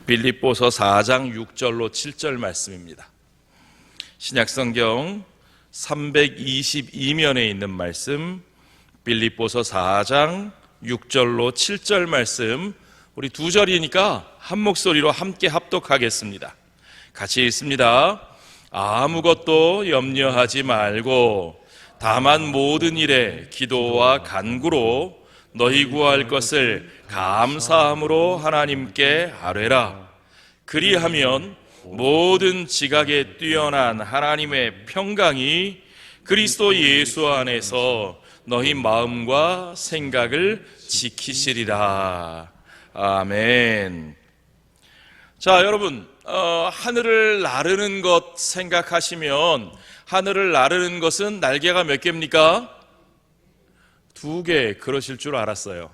빌립보서 4장 6절로 7절 말씀입니다. 신약성경 322면에 있는 말씀, 빌립보서 4장 6절로 7절 말씀, 우리 두 절이니까 한 목소리로 함께 합독하겠습니다. 같이 읽습니다. 아무것도 염려하지 말고 다만 모든 일에 기도와 간구로 너희 구할 것을 감사함으로 하나님께 아뢰라. 그리하면 모든 지각에 뛰어난 하나님의 평강이 그리스도 예수 안에서 너희 마음과 생각을 지키시리라. 아멘. 자, 여러분, 하늘을 나르는 것 생각하시면 하늘을 나르는 것은 날개가 몇 개입니까? 2개. 그러실 줄 알았어요.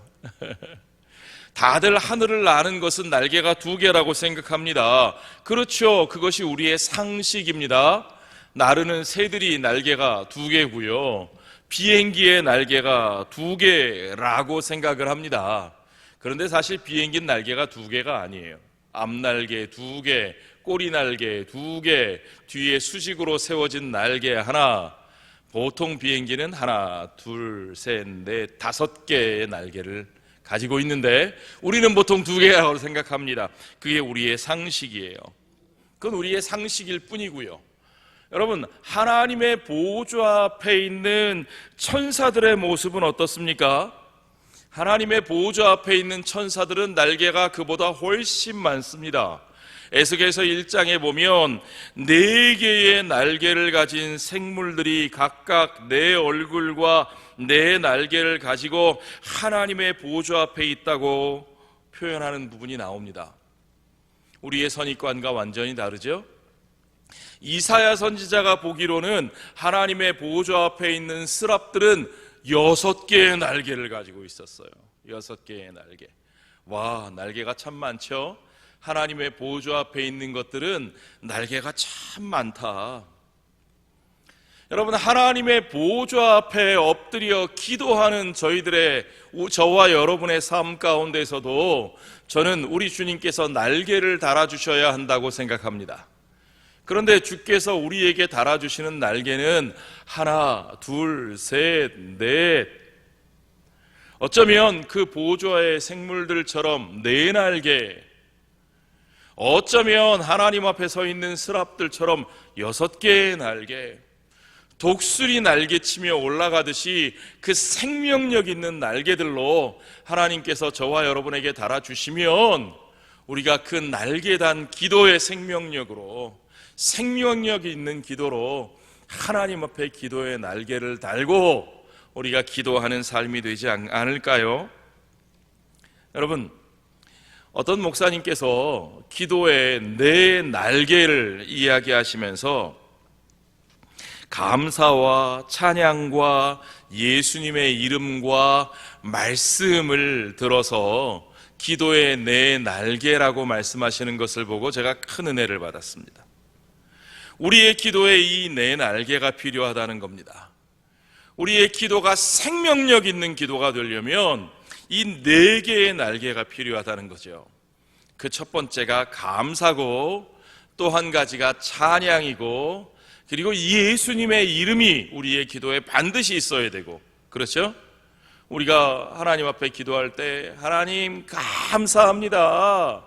다들 하늘을 나는 것은 날개가 2개라고 생각합니다. 그렇죠. 그것이 우리의 상식입니다. 나르는 새들이 날개가 2개고요. 비행기의 날개가 2개라고 생각을 합니다. 그런데 사실 비행기는 날개가 2개가 아니에요. 앞날개 2개, 꼬리날개 2개, 뒤에 수직으로 세워진 날개 하나. 보통 비행기는 하나, 둘, 셋, 넷, 5개의 날개를 가지고 있는데 우리는 보통 2개라고 생각합니다. 그게 우리의 상식이에요. 그건 우리의 상식일 뿐이고요. 여러분, 하나님의 보좌 앞에 있는 천사들의 모습은 어떻습니까? 하나님의 보좌 앞에 있는 천사들은 날개가 그보다 훨씬 많습니다. 에스겔서 1장에 보면 4개의 날개를 가진 생물들이 각각 내 얼굴과 내 날개를 가지고 하나님의 보좌 앞에 있다고 표현하는 부분이 나옵니다. 우리의 선입관과 완전히 다르죠? 이사야 선지자가 보기로는 하나님의 보좌 앞에 있는 스랍들은 6개의 날개를 가지고 있었어요. 6개의 날개. 와, 날개가 참 많죠? 하나님의 보좌 앞에 있는 것들은 날개가 참 많다. 여러분, 하나님의 보좌 앞에 엎드려 기도하는 저와 여러분의 삶 가운데서도 저는 우리 주님께서 날개를 달아주셔야 한다고 생각합니다. 그런데 주께서 우리에게 달아주시는 날개는 하나, 둘, 셋, 넷. 어쩌면 그 보좌의 생물들처럼 4날개, 어쩌면 하나님 앞에 서 있는 스랍들처럼 6개의 날개, 독수리 날개치며 올라가듯이 그 생명력 있는 날개들로 하나님께서 저와 여러분에게 달아주시면 우리가 그 날개단 기도의 생명력으로, 생명력이 있는 기도로 하나님 앞에 기도의 날개를 달고 우리가 기도하는 삶이 되지 않을까요? 여러분, 어떤 목사님께서 기도의 4날개를 이야기하시면서 감사와 찬양과 예수님의 이름과 말씀을 들어서 기도의 4날개라고 말씀하시는 것을 보고 제가 큰 은혜를 받았습니다. 우리의 기도에 이 4날개가 필요하다는 겁니다. 우리의 기도가 생명력 있는 기도가 되려면 이 4개의 날개가 필요하다는 거죠. 그 첫 번째가 감사고, 또 한 가지가 찬양이고, 그리고 예수님의 이름이 우리의 기도에 반드시 있어야 되고, 그렇죠? 우리가 하나님 앞에 기도할 때 하나님 감사합니다,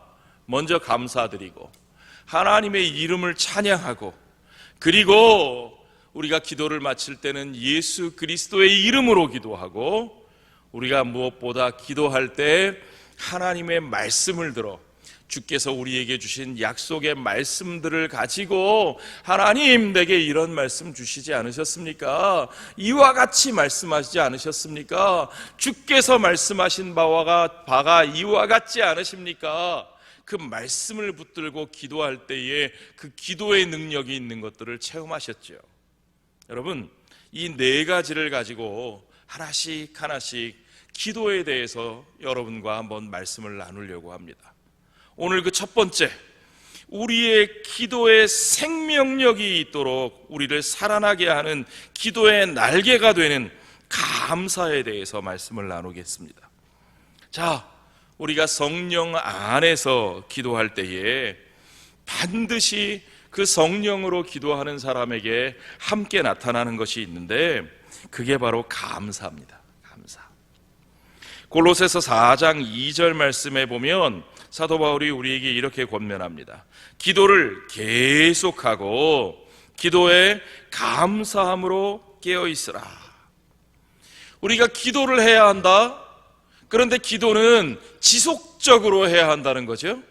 먼저 감사드리고 하나님의 이름을 찬양하고, 그리고 우리가 기도를 마칠 때는 예수 그리스도의 이름으로 기도하고, 우리가 무엇보다 기도할 때 하나님의 말씀을 들어 주께서 우리에게 주신 약속의 말씀들을 가지고 하나님, 내게 이런 말씀 주시지 않으셨습니까? 이와 같이 말씀하시지 않으셨습니까? 주께서 말씀하신 바가 이와 같지 않으십니까? 그 말씀을 붙들고 기도할 때에 그 기도의 능력이 있는 것들을 체험하셨죠. 여러분, 이 4가지를 가지고 하나씩 기도에 대해서 여러분과 한번 말씀을 나누려고 합니다. 오늘 그 첫 번째, 우리의 기도에 생명력이 있도록 우리를 살아나게 하는 기도의 날개가 되는 감사에 대해서 말씀을 나누겠습니다. 자, 우리가 성령 안에서 기도할 때에 반드시 그 성령으로 기도하는 사람에게 함께 나타나는 것이 있는데, 그게 바로 감사입니다. 감사. 골로새서 4장 2절 말씀에 보면 사도 바울이 우리에게 이렇게 권면합니다. 기도를 계속하고 기도에 감사함으로 깨어 있으라. 우리가 기도를 해야 한다. 그런데 기도는 지속적으로 해야 한다는 거죠.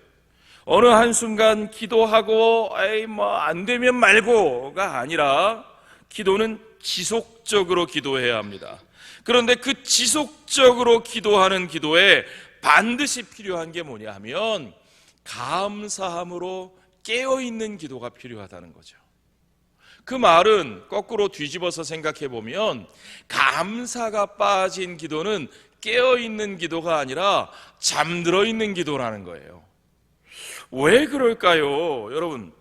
어느 한순간 기도하고 안 되면 말고가 아니라 기도는 지속적으로 기도해야 합니다. 그런데 그 지속적으로 기도하는 기도에 반드시 필요한 게 뭐냐 하면 감사함으로 깨어있는 기도가 필요하다는 거죠. 그 말은 거꾸로 뒤집어서 생각해 보면 감사가 빠진 기도는 깨어있는 기도가 아니라 잠들어 있는 기도라는 거예요. 왜 그럴까요? 여러분,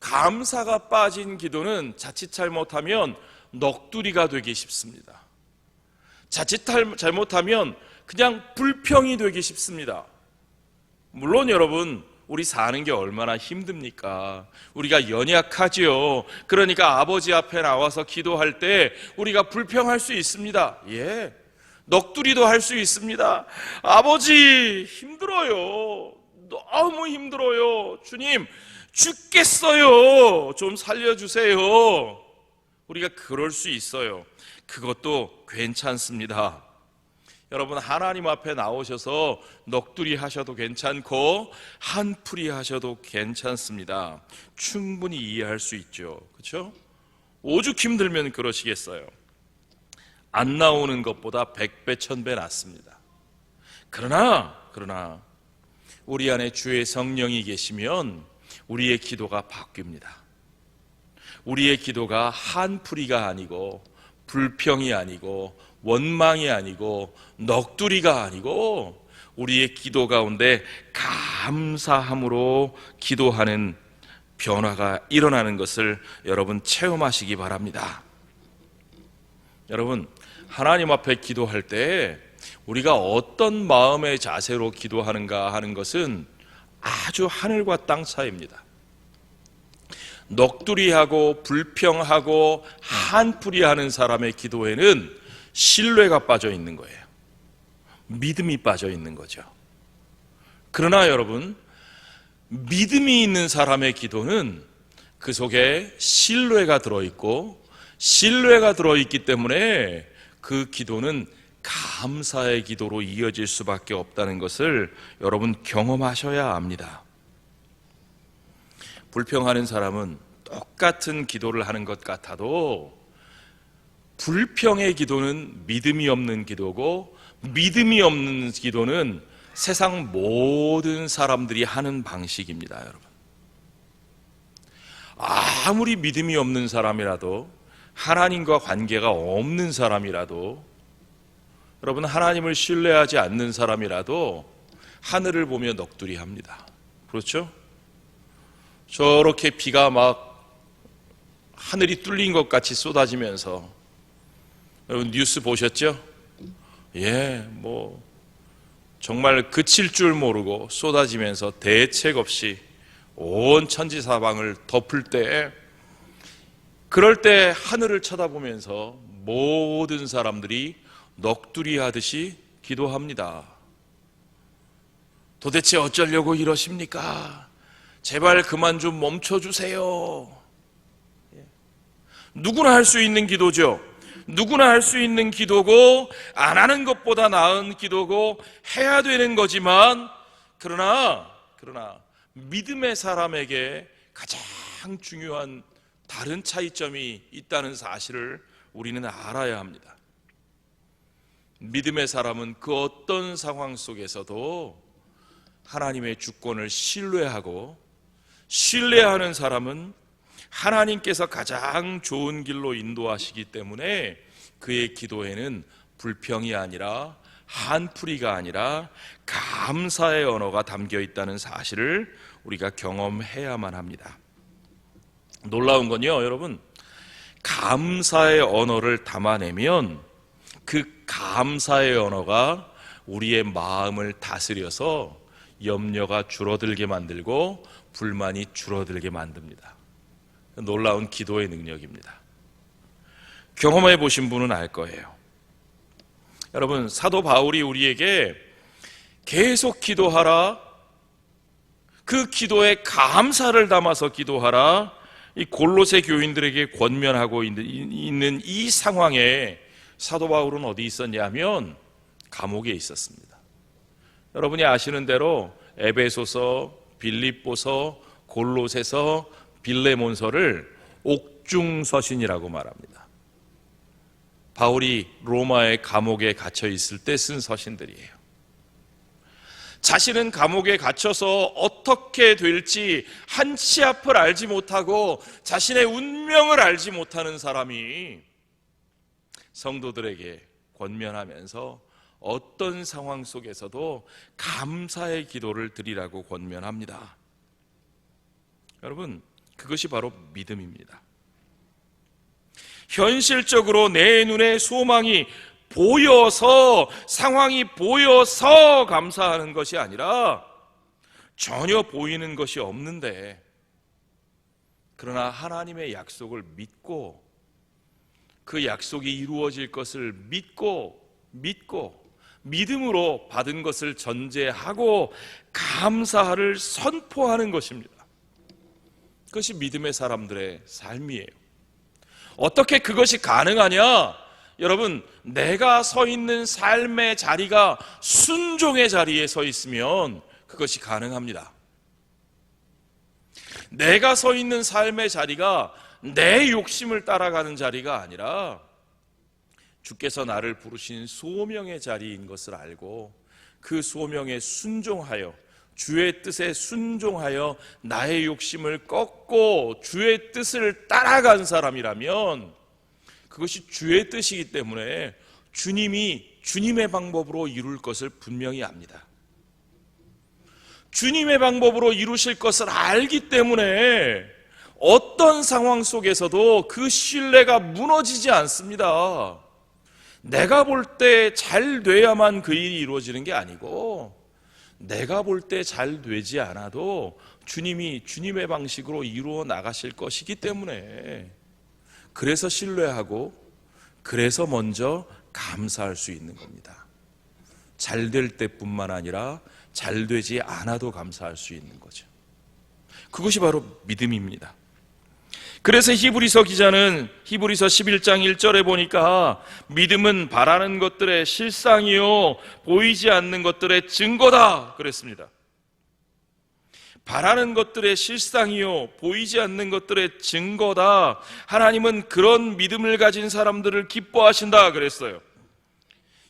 감사가 빠진 기도는 자칫 잘못하면 넋두리가 되기 쉽습니다. 자칫 잘못하면 그냥 불평이 되기 쉽습니다. 물론 여러분, 우리 사는 게 얼마나 힘듭니까? 우리가 연약하지요. 그러니까 아버지 앞에 나와서 기도할 때 우리가 불평할 수 있습니다. 예, 넋두리도 할 수 있습니다. 아버지 힘들어요. 너무 힘들어요. 주님 죽겠어요. 좀 살려주세요. 우리가 그럴 수 있어요. 그것도 괜찮습니다. 여러분, 하나님 앞에 나오셔서 넋두리 하셔도 괜찮고 한풀이 하셔도 괜찮습니다. 충분히 이해할 수 있죠. 그렇죠? 오죽 힘들면 그러시겠어요. 안 나오는 것보다 100배 1000배 낫습니다. 그러나 우리 안에 주의 성령이 계시면 우리의 기도가 바뀝니다. 우리의 기도가 한풀이가 아니고 불평이 아니고 원망이 아니고 넋두리가 아니고 우리의 기도 가운데 감사함으로 기도하는 변화가 일어나는 것을 여러분 체험하시기 바랍니다. 여러분, 하나님 앞에 기도할 때 우리가 어떤 마음의 자세로 기도하는가 하는 것은 아주 하늘과 땅 차이입니다. 넋두리하고 불평하고 한풀이하는 사람의 기도에는 신뢰가 빠져 있는 거예요. 믿음이 빠져 있는 거죠. 그러나 여러분, 믿음이 있는 사람의 기도는 그 속에 신뢰가 들어있고, 신뢰가 들어있기 때문에 그 기도는 감사의 기도로 이어질 수밖에 없다는 것을 여러분 경험하셔야 합니다. 불평하는 사람은 똑같은 기도를 하는 것 같아도 불평의 기도는 믿음이 없는 기도고, 믿음이 없는 기도는 세상 모든 사람들이 하는 방식입니다. 여러분, 아무리 믿음이 없는 사람이라도, 하나님과 관계가 없는 사람이라도, 여러분 하나님을 신뢰하지 않는 사람이라도 하늘을 보며 넋두리 합니다. 그렇죠? 저렇게 비가 막 하늘이 뚫린 것 같이 쏟아지면서, 여러분 뉴스 보셨죠? 예, 정말 그칠 줄 모르고 쏟아지면서 대책 없이 온 천지사방을 덮을 때, 그럴 때 하늘을 쳐다보면서 모든 사람들이 넋두리 하듯이 기도합니다. 도대체 어쩌려고 이러십니까? 제발 그만 좀 멈춰주세요. 누구나 할 수 있는 기도죠. 누구나 할 수 있는 기도고, 안 하는 것보다 나은 기도고, 해야 되는 거지만, 그러나 믿음의 사람에게 가장 중요한 다른 차이점이 있다는 사실을 우리는 알아야 합니다. 믿음의 사람은 그 어떤 상황 속에서도 하나님의 주권을 신뢰하고, 신뢰하는 사람은 하나님께서 가장 좋은 길로 인도하시기 때문에 그의 기도에는 불평이 아니라 한풀이가 아니라 감사의 언어가 담겨 있다는 사실을 우리가 경험해야만 합니다. 놀라운 건요, 여러분, 감사의 언어를 담아내면 그 감사의 언어가 우리의 마음을 다스려서 염려가 줄어들게 만들고 불만이 줄어들게 만듭니다. 놀라운 기도의 능력입니다. 경험해 보신 분은 알 거예요. 여러분, 사도 바울이 우리에게 계속 기도하라, 그 기도에 감사를 담아서 기도하라, 이 골로새 교인들에게 권면하고 있는 이 상황에 사도 바울은 어디 있었냐 하면 감옥에 있었습니다. 여러분이 아시는 대로 에베소서, 빌립보서, 골로새서, 빌레몬서를 옥중서신이라고 말합니다. 바울이 로마의 감옥에 갇혀 있을 때 쓴 서신들이에요. 자신은 감옥에 갇혀서 어떻게 될지 한치 앞을 알지 못하고 자신의 운명을 알지 못하는 사람이 성도들에게 권면하면서 어떤 상황 속에서도 감사의 기도를 드리라고 권면합니다. 여러분, 그것이 바로 믿음입니다. 현실적으로 내 눈에 소망이 보여서, 상황이 보여서 감사하는 것이 아니라 전혀 보이는 것이 없는데, 그러나 하나님의 약속을 믿고 그 약속이 이루어질 것을 믿고 믿음으로 받은 것을 전제하고 감사를 선포하는 것입니다. 그것이 믿음의 사람들의 삶이에요. 어떻게 그것이 가능하냐? 여러분, 내가 서 있는 삶의 자리가 순종의 자리에 서 있으면 그것이 가능합니다. 내가 서 있는 삶의 자리가 내 욕심을 따라가는 자리가 아니라 주께서 나를 부르신 소명의 자리인 것을 알고 그 소명에 순종하여, 주의 뜻에 순종하여 나의 욕심을 꺾고 주의 뜻을 따라간 사람이라면 그것이 주의 뜻이기 때문에 주님이 주님의 방법으로 이룰 것을 분명히 압니다. 주님의 방법으로 이루실 것을 알기 때문에 어떤 상황 속에서도 그 신뢰가 무너지지 않습니다. 내가 볼 때 잘 돼야만 그 일이 이루어지는 게 아니고, 내가 볼 때 잘 되지 않아도 주님이 주님의 방식으로 이루어 나가실 것이기 때문에, 그래서 신뢰하고 그래서 먼저 감사할 수 있는 겁니다. 잘 될 때뿐만 아니라 잘 되지 않아도 감사할 수 있는 거죠. 그것이 바로 믿음입니다. 그래서 히브리서 기자는 히브리서 11장 1절에 보니까 믿음은 바라는 것들의 실상이요 보이지 않는 것들의 증거다 그랬습니다. 바라는 것들의 실상이요 보이지 않는 것들의 증거다. 하나님은 그런 믿음을 가진 사람들을 기뻐하신다 그랬어요.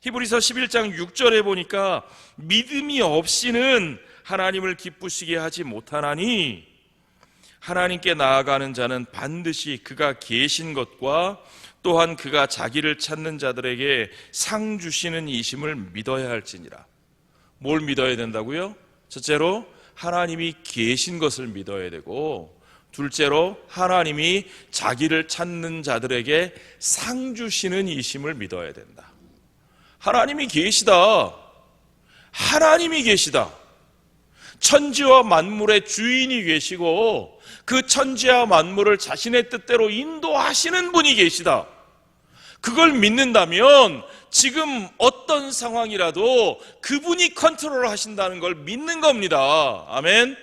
히브리서 11장 6절에 보니까 믿음이 없이는 하나님을 기쁘시게 하지 못하나니 하나님께 나아가는 자는 반드시 그가 계신 것과 또한 그가 자기를 찾는 자들에게 상 주시는 이심을 믿어야 할지니라. 뭘 믿어야 된다고요? 첫째로 하나님이 계신 것을 믿어야 되고, 둘째로 하나님이 자기를 찾는 자들에게 상 주시는 이심을 믿어야 된다. 하나님이 계시다. 하나님이 계시다. 천지와 만물의 주인이 계시고 그 천지와 만물을 자신의 뜻대로 인도하시는 분이 계시다. 그걸 믿는다면 지금 어떤 상황이라도 그분이 컨트롤 하신다는 걸 믿는 겁니다. 아멘.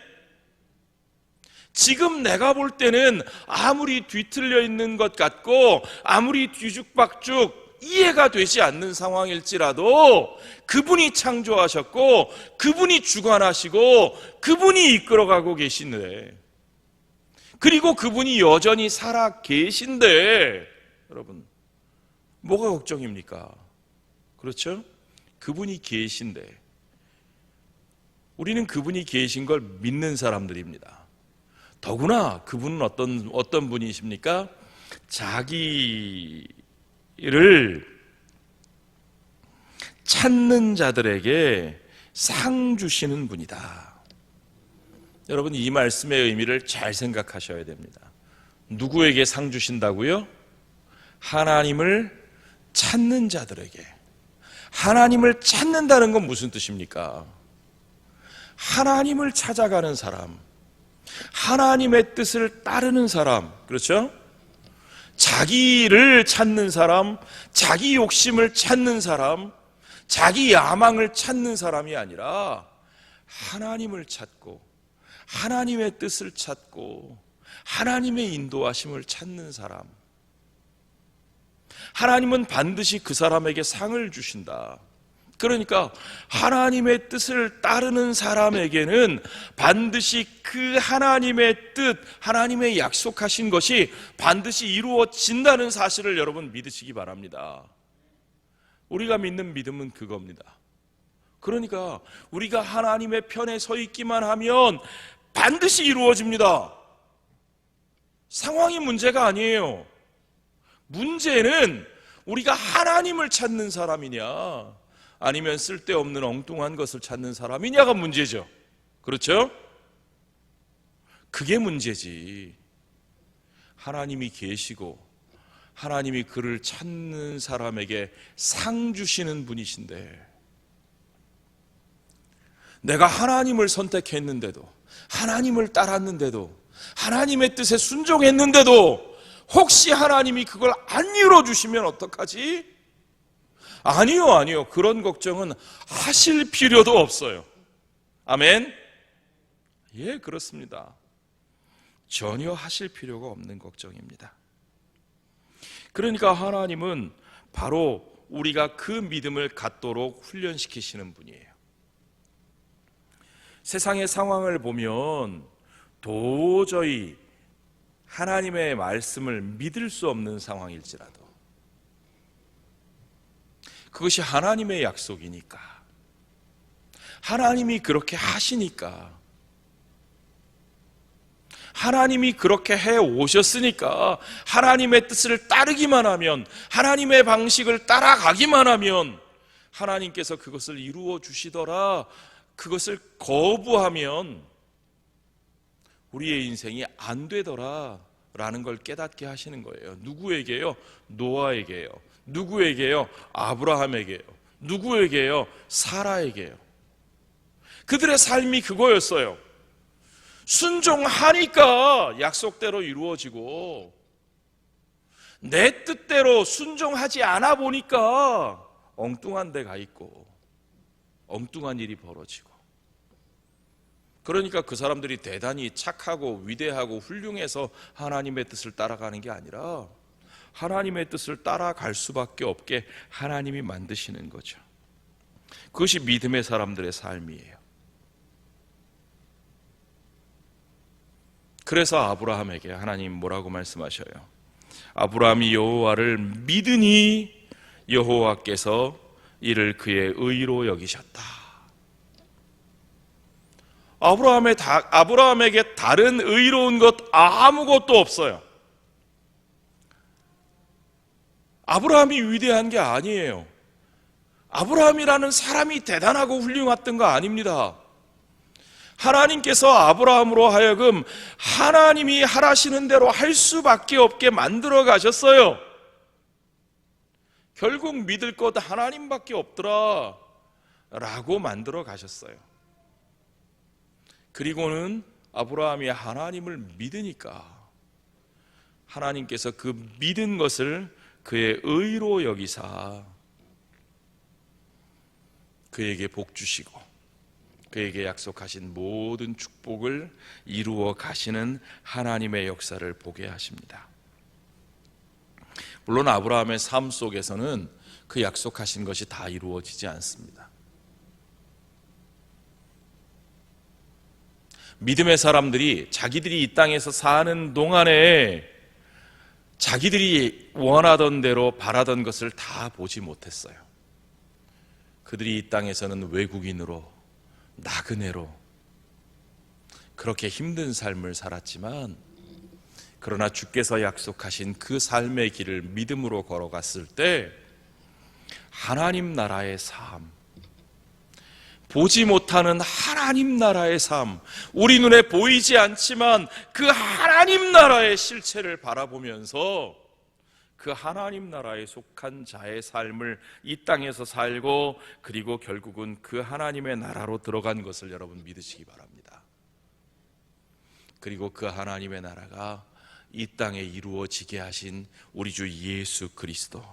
지금 내가 볼 때는 아무리 뒤틀려 있는 것 같고 아무리 뒤죽박죽 이해가 되지 않는 상황일지라도 그분이 창조하셨고 그분이 주관하시고 그분이 이끌어가고 계시네. 그리고 그분이 여전히 살아 계신데 여러분 뭐가 걱정입니까? 그렇죠? 그분이 계신데 우리는 그분이 계신 걸 믿는 사람들입니다. 더구나 그분은 어떤 분이십니까? 자기를 찾는 자들에게 상 주시는 분이다. 여러분 이 말씀의 의미를 잘 생각하셔야 됩니다. 누구에게 상 주신다고요? 하나님을 찾는 자들에게, 하나님을 찾는다는 건 무슨 뜻입니까? 하나님을 찾아가는 사람, 하나님의 뜻을 따르는 사람, 그렇죠? 자기를 찾는 사람, 자기 욕심을 찾는 사람, 자기 야망을 찾는 사람이 아니라 하나님을 찾고 하나님의 뜻을 찾고 하나님의 인도하심을 찾는 사람. 하나님은 반드시 그 사람에게 상을 주신다. 그러니까 하나님의 뜻을 따르는 사람에게는 반드시 그 하나님의 뜻, 하나님의 약속하신 것이 반드시 이루어진다는 사실을 여러분 믿으시기 바랍니다. 우리가 믿는 믿음은 그겁니다. 그러니까 우리가 하나님의 편에 서 있기만 하면 반드시 이루어집니다. 상황이 문제가 아니에요. 문제는 우리가 하나님을 찾는 사람이냐 아니면 쓸데없는 엉뚱한 것을 찾는 사람이냐가 문제죠. 그렇죠? 그게 문제지. 하나님이 계시고 하나님이 그를 찾는 사람에게 상 주시는 분이신데, 내가 하나님을 선택했는데도, 하나님을 따랐는데도, 하나님의 뜻에 순종했는데도 혹시 하나님이 그걸 안 이루어주시면 어떡하지? 아니요. 그런 걱정은 하실 필요도 없어요. 아멘? 예, 그렇습니다. 전혀 하실 필요가 없는 걱정입니다. 그러니까 하나님은 바로 우리가 그 믿음을 갖도록 훈련시키시는 분이에요. 세상의 상황을 보면 도저히 하나님의 말씀을 믿을 수 없는 상황일지라도 그것이 하나님의 약속이니까, 하나님이 그렇게 하시니까, 하나님이 그렇게 해 오셨으니까 하나님의 뜻을 따르기만 하면, 하나님의 방식을 따라가기만 하면 하나님께서 그것을 이루어 주시더라. 그것을 거부하면 우리의 인생이 안 되더라 라는 걸 깨닫게 하시는 거예요. 누구에게요? 노아에게요. 누구에게요? 아브라함에게요. 누구에게요? 사라에게요. 그들의 삶이 그거였어요. 순종하니까 약속대로 이루어지고, 내 뜻대로 순종하지 않아 보니까 엉뚱한 데 가 있고 엉뚱한 일이 벌어지고. 그러니까 그 사람들이 대단히 착하고 위대하고 훌륭해서 하나님의 뜻을 따라가는 게 아니라 하나님의 뜻을 따라갈 수밖에 없게 하나님이 만드시는 거죠. 그것이 믿음의 사람들의 삶이에요. 그래서 아브라함에게 하나님 뭐라고 말씀하셔요? 아브라함이 여호와를 믿으니 여호와께서 이를 그의 의로 여기셨다. 아브라함에게 다른 의로운 것 아무것도 없어요. 아브라함이 위대한 게 아니에요. 아브라함이라는 사람이 대단하고 훌륭했던 거 아닙니다. 하나님께서 아브라함으로 하여금 하나님이 하라시는 대로 할 수밖에 없게 만들어 가셨어요. 결국 믿을 것 하나님밖에 없더라 라고 만들어 가셨어요. 그리고는 아브라함이 하나님을 믿으니까 하나님께서 그 믿은 것을 그의 의로 여기사 그에게 복 주시고 그에게 약속하신 모든 축복을 이루어 가시는 하나님의 역사를 보게 하십니다. 물론 아브라함의 삶 속에서는 그 약속하신 것이 다 이루어지지 않습니다. 믿음의 사람들이 자기들이 이 땅에서 사는 동안에 자기들이 원하던 대로 바라던 것을 다 보지 못했어요. 그들이 이 땅에서는 외국인으로 나그네로 그렇게 힘든 삶을 살았지만, 그러나 주께서 약속하신 그 삶의 길을 믿음으로 걸어갔을 때 하나님 나라의 삶, 보지 못하는 하나님 나라의 삶, 우리 눈에 보이지 않지만 그 하나님 나라의 실체를 바라보면서 그 하나님 나라에 속한 자의 삶을 이 땅에서 살고, 그리고 결국은 그 하나님의 나라로 들어간 것을 여러분 믿으시기 바랍니다. 그리고 그 하나님의 나라가 이 땅에 이루어지게 하신 우리 주 예수 그리스도,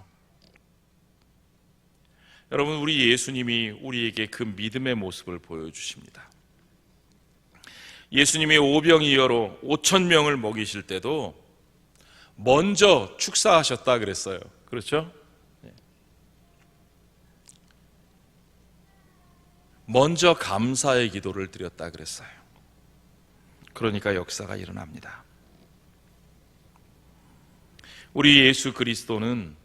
여러분, 우리 예수님이 우리에게 그 믿음의 모습을 보여주십니다. 예수님이 오병이어로 5,000명을 먹이실 때도 먼저 축사하셨다 그랬어요. 그렇죠? 먼저 감사의 기도를 드렸다 그랬어요. 그러니까 역사가 일어납니다. 우리 예수 그리스도는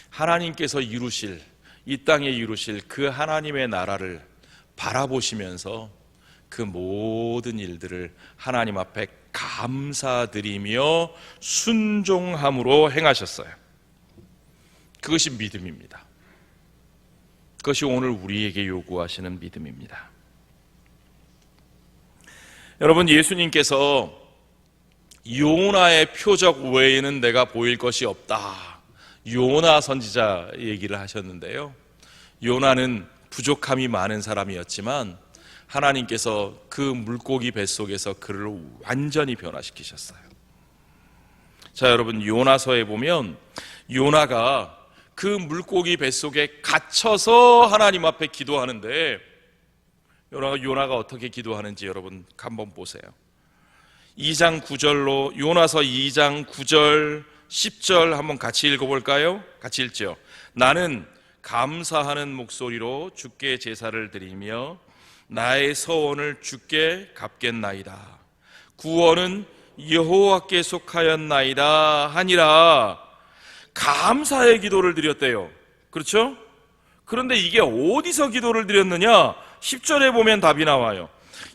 하나님께서 이루실, 이 땅에 이루실 그 하나님의 나라를 바라보시면서 그 모든 일들을 하나님 앞에 감사드리며 순종함으로 행하셨어요. 그것이 믿음입니다. 그것이 오늘 우리에게 요구하시는 믿음입니다. 여러분, 예수님께서 요나의 표적 외에는 내가 보일 것이 없다, 요나 선지자 얘기를 하셨는데요, 요나는 부족함이 많은 사람이었지만 하나님께서 그 물고기 뱃속에서 그를 완전히 변화시키셨어요. 자, 여러분, 요나서에 보면 요나가 그 물고기 뱃속에 갇혀서 하나님 앞에 기도하는데, 요나가 어떻게 기도하는지 여러분 한번 보세요. 2장 9절로, 요나서 2장 9절 10절 한번 같이 읽어볼까요? 같이 읽죠. 나는 감사하는 목소리로 주께 제사를 드리며 나의 서원을 주께 갚겠나이다. 구원은 여호와께 속하였나이다 하니라. 감사의 기도를 드렸대요. 그렇죠? 그런데 이게 어디서 기도를 드렸느냐? 10절에 보면 답이 나와요.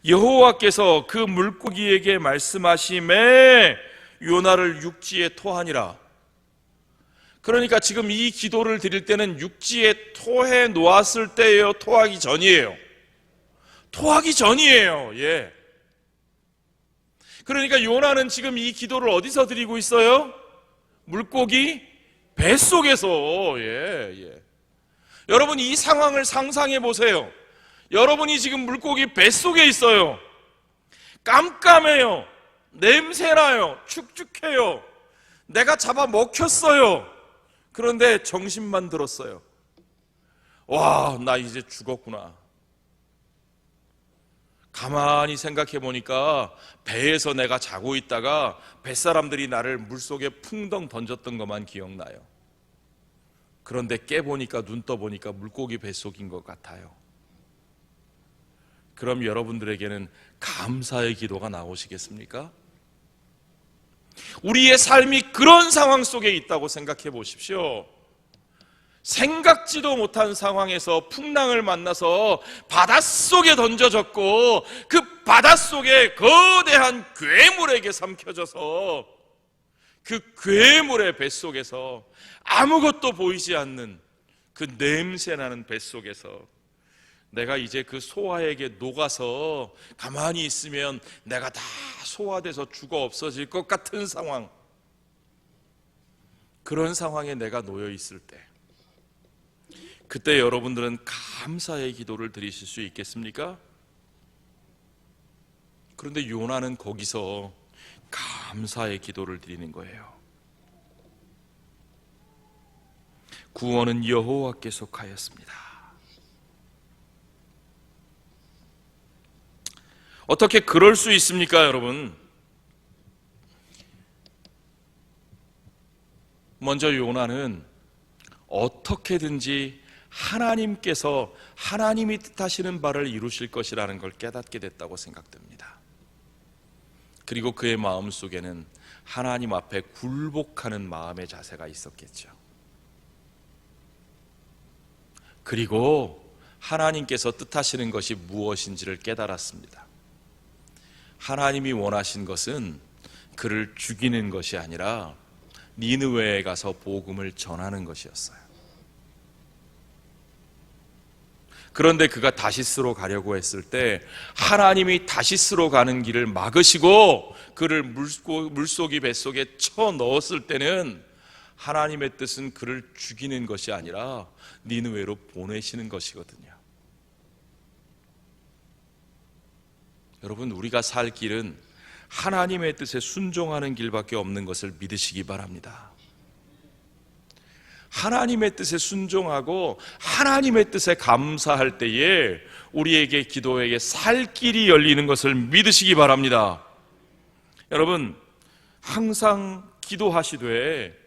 여호와께서 그 물고기에게 말씀하심에 요나를 육지에 토하니라. 그러니까 지금 이 기도를 드릴 때는 육지에 토해 놓았을 때예요? 토하기 전이에요? 토하기 전이에요. 예. 그러니까 요나는 지금 이 기도를 어디서 드리고 있어요? 물고기 뱃속에서. 예. 여러분, 이 상황을 상상해 보세요. 여러분이 지금 물고기 뱃속에 있어요. 깜깜해요. 냄새나요. 축축해요. 내가 잡아 먹혔어요. 그런데 정신만 들었어요. 와, 나 이제 죽었구나. 가만히 생각해 보니까 배에서 내가 자고 있다가 뱃사람들이 나를 물속에 풍덩 던졌던 것만 기억나요. 그런데 깨보니까, 눈 떠보니까 물고기 뱃속인 것 같아요. 그럼 여러분들에게는 감사의 기도가 나오시겠습니까? 우리의 삶이 그런 상황 속에 있다고 생각해 보십시오. 생각지도 못한 상황에서 풍랑을 만나서 바닷속에 던져졌고, 그 바닷속에 거대한 괴물에게 삼켜져서 그 괴물의 뱃속에서 아무것도 보이지 않는 그 냄새나는 뱃속에서 내가 이제 그 소화에게 녹아서 가만히 있으면 내가 다 소화돼서 죽어 없어질 것 같은 상황, 그런 상황에 내가 놓여 있을 때, 그때 여러분들은 감사의 기도를 드리실 수 있겠습니까? 그런데 요나는 거기서 감사의 기도를 드리는 거예요. 구원은 여호와께 속하였습니다. 어떻게 그럴 수 있습니까, 여러분? 먼저 요나는 어떻게든지 하나님께서 하나님이 뜻하시는 바를 이루실 것이라는 걸 깨닫게 됐다고 생각됩니다. 그리고 그의 마음속에는 하나님 앞에 굴복하는 마음의 자세가 있었겠죠. 그리고 하나님께서 뜻하시는 것이 무엇인지를 깨달았습니다. 하나님이 원하신 것은 그를 죽이는 것이 아니라 니느웨에 가서 복음을 전하는 것이었어요. 그런데 그가 다시스로 가려고 했을 때 하나님이 다시스로 가는 길을 막으시고 그를 물속이 뱃속에 쳐 넣었을 때는 하나님의 뜻은 그를 죽이는 것이 아니라 니느웨로 보내시는 것이거든요. 여러분, 우리가 살 길은 하나님의 뜻에 순종하는 길밖에 없는 것을 믿으시기 바랍니다. 하나님의 뜻에 순종하고 하나님의 뜻에 감사할 때에 우리에게 기도에게 살 길이 열리는 것을 믿으시기 바랍니다. 여러분, 항상 기도하시되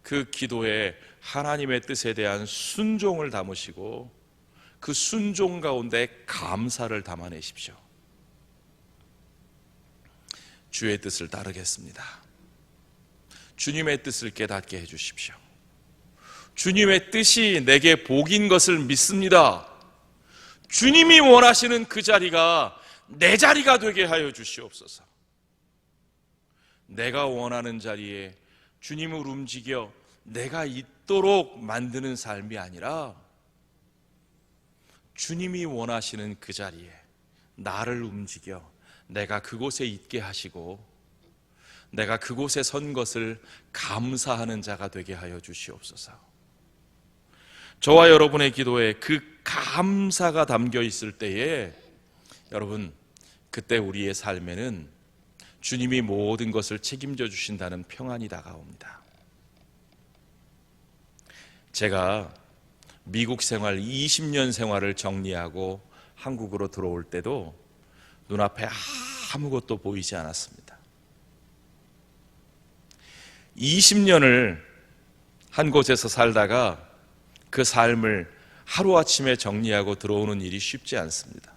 그 기도에 하나님의 뜻에 대한 순종을 담으시고 그 순종 가운데 감사를 담아내십시오. 주의 뜻을 따르겠습니다. 주님의 뜻을 깨닫게 해주십시오. 주님의 뜻이 내게 복인 것을 믿습니다. 주님이 원하시는 그 자리가 내 자리가 되게 하여 주시옵소서. 내가 원하는 자리에 주님을 움직여 내가 있도록 만드는 삶이 아니라 주님이 원하시는 그 자리에 나를 움직여 내가 그곳에 있게 하시고 내가 그곳에 선 것을 감사하는 자가 되게 하여 주시옵소서. 저와 여러분의 기도에 그 감사가 담겨 있을 때에 여러분, 그때 우리의 삶에는 주님이 모든 것을 책임져 주신다는 평안이 다가옵니다. 제가 미국 생활 20년 생활을 정리하고 한국으로 들어올 때도 눈앞에 아무것도 보이지 않았습니다. 20년을 한 곳에서 살다가 그 삶을 하루아침에 정리하고 들어오는 일이 쉽지 않습니다.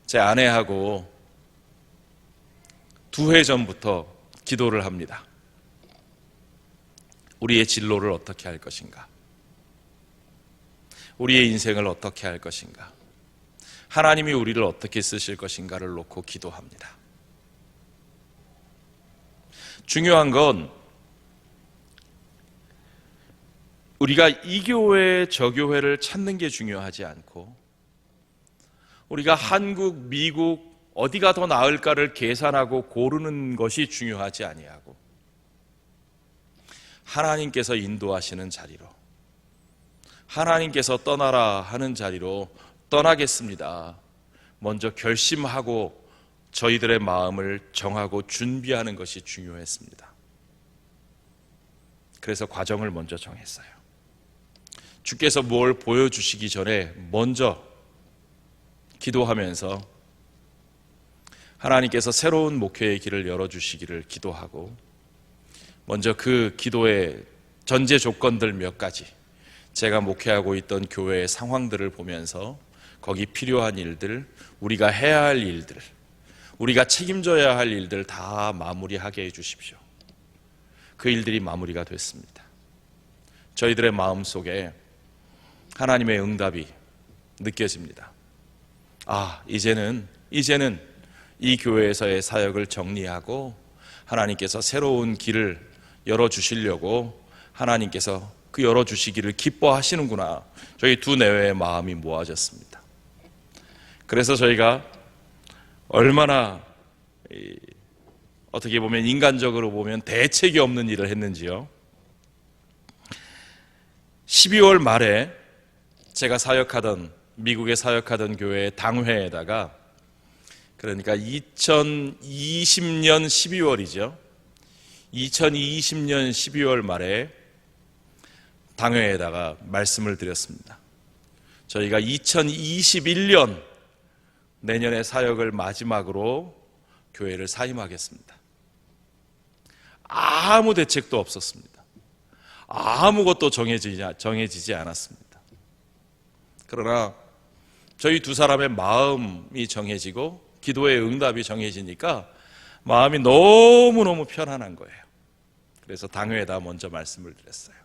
제 아내하고 2해 전부터 기도를 합니다. 우리의 진로를 어떻게 할 것인가? 우리의 인생을 어떻게 할 것인가? 하나님이 우리를 어떻게 쓰실 것인가를 놓고 기도합니다. 중요한 건 우리가 이 교회 저 교회를 찾는 게 중요하지 않고 우리가 한국, 미국 어디가 더 나을까를 계산하고 고르는 것이 중요하지 아니하고 하나님께서 인도하시는 자리로, 하나님께서 떠나라 하는 자리로 떠나겠습니다. 먼저 결심하고 저희들의 마음을 정하고 준비하는 것이 중요했습니다. 그래서 과정을 먼저 정했어요. 주께서 뭘 보여주시기 전에 먼저 기도하면서 하나님께서 새로운 목회의 길을 열어주시기를 기도하고 먼저 그 기도의 전제 조건들 몇 가지, 제가 목회하고 있던 교회의 상황들을 보면서 거기 필요한 일들, 우리가 해야 할 일들, 우리가 책임져야 할 일들 다 마무리하게 해주십시오. 그 일들이 마무리가 됐습니다. 저희들의 마음속에 하나님의 응답이 느껴집니다. 이제는 이 교회에서의 사역을 정리하고 하나님께서 새로운 길을 열어주시려고 하나님께서 그 열어주시기를 기뻐하시는구나. 저희 두 내외의 마음이 모아졌습니다. 그래서 저희가 얼마나 어떻게 보면 인간적으로 보면 대책이 없는 일을 했는지요. 12월 말에 제가 미국에 사역하던 교회의 당회에다가, 그러니까 2020년 12월이죠. 2020년 12월 말에 당회에다가 말씀을 드렸습니다. 저희가 2021년 내년의 사역을 마지막으로 교회를 사임하겠습니다. 아무 대책도 없었습니다. 아무것도 정해지지 않았습니다. 그러나 저희 두 사람의 마음이 정해지고 기도의 응답이 정해지니까 마음이 너무너무 편안한 거예요. 그래서 당회에다 먼저 말씀을 드렸어요.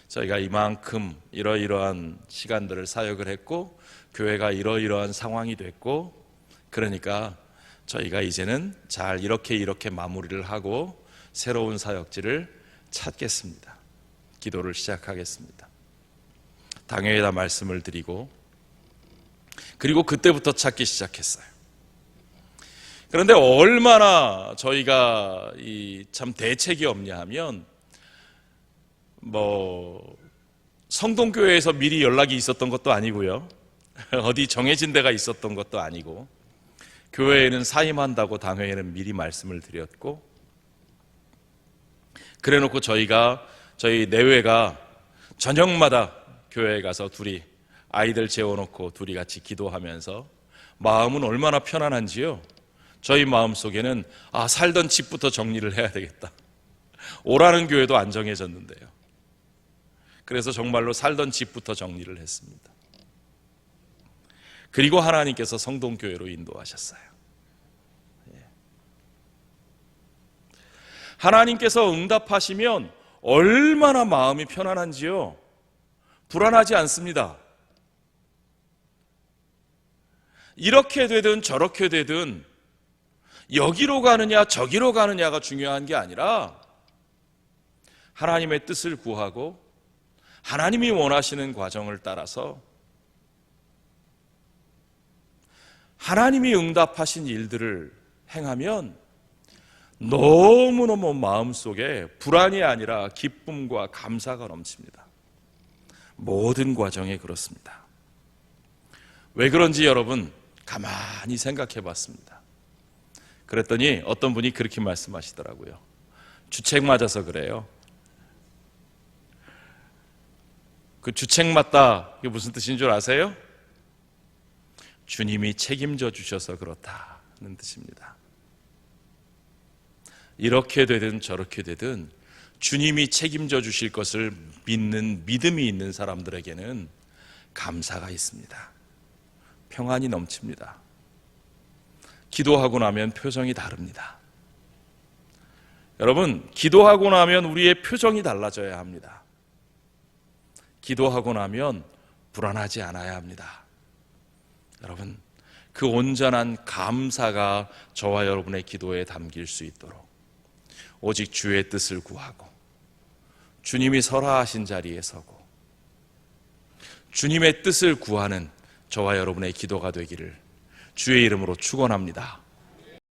저희가 이만큼 이러이러한 시간들을 사역을 했고 교회가 이러이러한 상황이 됐고, 그러니까 저희가 이제는 잘 이렇게 마무리를 하고 새로운 사역지를 찾겠습니다. 기도를 시작하겠습니다. 당회에다 말씀을 드리고, 그리고 그때부터 찾기 시작했어요. 그런데 얼마나 저희가 참 대책이 없냐 하면 성동교회에서 미리 연락이 있었던 것도 아니고요. 어디 정해진 데가 있었던 것도 아니고, 교회에는 사임한다고 당회에는 미리 말씀을 드렸고, 그래놓고 저희 내외가 저녁마다 교회에 가서 둘이 아이들 재워놓고 둘이 같이 기도하면서 마음은 얼마나 편안한지요. 저희 마음속에는 살던 집부터 정리를 해야 되겠다. 오라는 교회도 안 정해졌는데요. 그래서 정말로 살던 집부터 정리를 했습니다. 그리고 하나님께서 성동교회로 인도하셨어요. 하나님께서 응답하시면 얼마나 마음이 편안한지요. 불안하지 않습니다. 이렇게 되든 저렇게 되든 여기로 가느냐 저기로 가느냐가 중요한 게 아니라 하나님의 뜻을 구하고 하나님이 원하시는 과정을 따라서 하나님이 응답하신 일들을 행하면 너무너무 마음속에 불안이 아니라 기쁨과 감사가 넘칩니다. 모든 과정에 그렇습니다. 왜 그런지 여러분 가만히 생각해 봤습니다. 그랬더니 어떤 분이 그렇게 말씀하시더라고요. 주책 맞아서 그래요. 그 주책 맞다, 이게 무슨 뜻인 줄 아세요? 주님이 책임져 주셔서 그렇다는 뜻입니다. 이렇게 되든 저렇게 되든 주님이 책임져 주실 것을 믿는 믿음이 있는 사람들에게는 감사가 있습니다. 평안이 넘칩니다. 기도하고 나면 표정이 다릅니다. 여러분, 기도하고 나면 우리의 표정이 달라져야 합니다. 기도하고 나면 불안하지 않아야 합니다. 여러분, 그 온전한 감사가 저와 여러분의 기도에 담길 수 있도록 오직 주의 뜻을 구하고 주님이 설하하신 자리에 서고 주님의 뜻을 구하는 저와 여러분의 기도가 되기를 주의 이름으로 축원합니다.